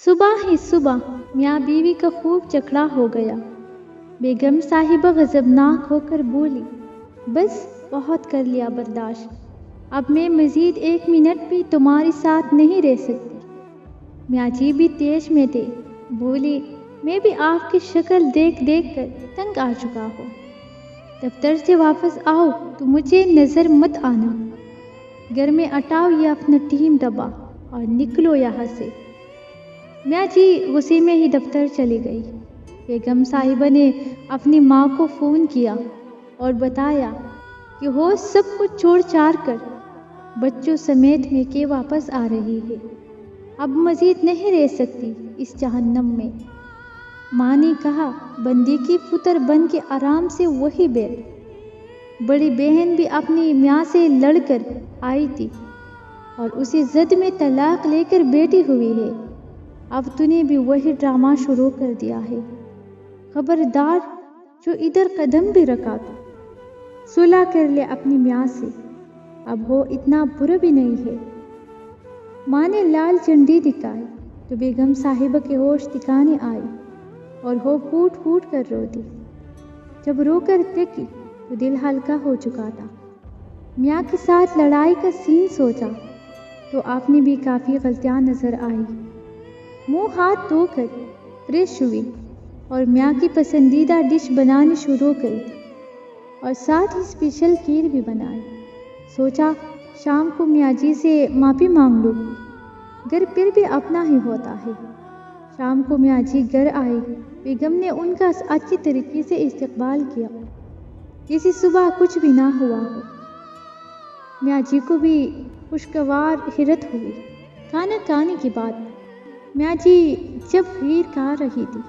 صبح ہی صبح میاں بیوی کا خوب جھگڑا ہو گیا۔ بیگم صاحبہ غضبناک ہو کر بولی، بس بہت کر لیا برداشت، اب میں مزید 1 منٹ بھی تمہارے ساتھ نہیں رہ سکتی۔ میاں جی بھی تیش میں تھے، بولی، میں بھی آپ کی شکل دیکھ دیکھ کر تنگ آ چکا ہوں، دفتر سے واپس آؤ تو مجھے نظر مت آنا، گھر میں اٹاؤ یہ اپنا ٹیم ڈبہ اور نکلو یہاں سے۔ میاں جی غصے میں ہی دفتر چلی گئی۔ بیگم صاحبہ نے اپنی ماں کو فون کیا اور بتایا کہ وہ سب کچھ چھوڑ چھاڑ کر بچوں سمیت میکے واپس آ رہی ہے، اب مزید نہیں رہ سکتی اس جہنم میں۔ ماں نے کہا، بندی کی فطر بن کے آرام سے وہی بیٹھ۔ بڑی بہن بھی اپنی میاں سے لڑ کر آئی تھی اور اسی زد میں طلاق لے کر بیٹھی ہوئی ہے، اب تو نے بھی وہی ڈرامہ شروع کر دیا ہے، خبردار جو ادھر قدم بھی رکھا تو صلح کر لے اپنی میاں سے، اب وہ اتنا برا بھی نہیں ہے۔ ماں نے لال جھنڈی دکھائی تو بیگم صاحبہ کے ہوش ٹھکانے آئے اور وہ پھوٹ پھوٹ کر رو دی۔ جب رو کر تھکی تو دل ہلکا ہو چکا تھا۔ میاں کے ساتھ لڑائی کا سین سوچا تو آپ نے بھی کافی غلطیاں نظر آئی۔ منہ ہاتھ دھو کر فریش ہوئی اور میاں کی پسندیدہ ڈش بنانی شروع کر دی اور ساتھ ہی اسپیشل کھیر بھی بنائی۔ سوچا شام کو میاں جی سے معافی مانگ لوں گی، گھر پھر بھی اپنا ہی ہوتا ہے۔ شام کو میاں جی گھر آئے، بیگم نے ان کا اچھی طریقے سے استقبال کیا جیسے صبح کچھ بھی نہ ہوا ہو۔ میاں جی کو بھی خوشگوار حیرت ہوئی۔ کھانا کھانے کے بعد میاں جی جب کھیر کھا رہی تھی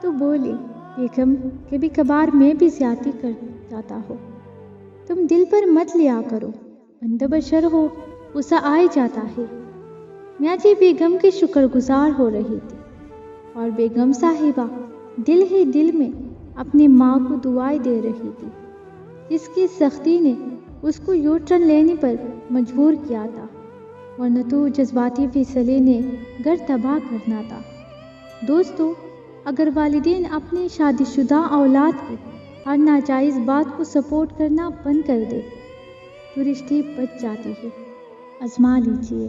تو بولی، بیگم کبھی کبھار میں بھی زیادتی کر جاتا ہوں، تم دل پر مت لیا کرو، بندہ بشر ہو، غصہ آ جاتا ہے۔ میاں جی بیگم کی شکر گزار ہو رہی تھی اور بیگم صاحبہ دل ہی دل میں اپنی ماں کو دعائیں دے رہی تھی جس کی سختی نے اس کو یو ٹرن لینے پر مجبور کیا تھا، ورنہ تو جذباتی فیصلے نے گھر تباہ کرنا تھا۔ دوستو، اگر والدین اپنی شادی شدہ اولاد کی ہر ناجائز بات کو سپورٹ کرنا بند کر دے تو رشتے بچ جاتے ہیں، آزما لیجیے۔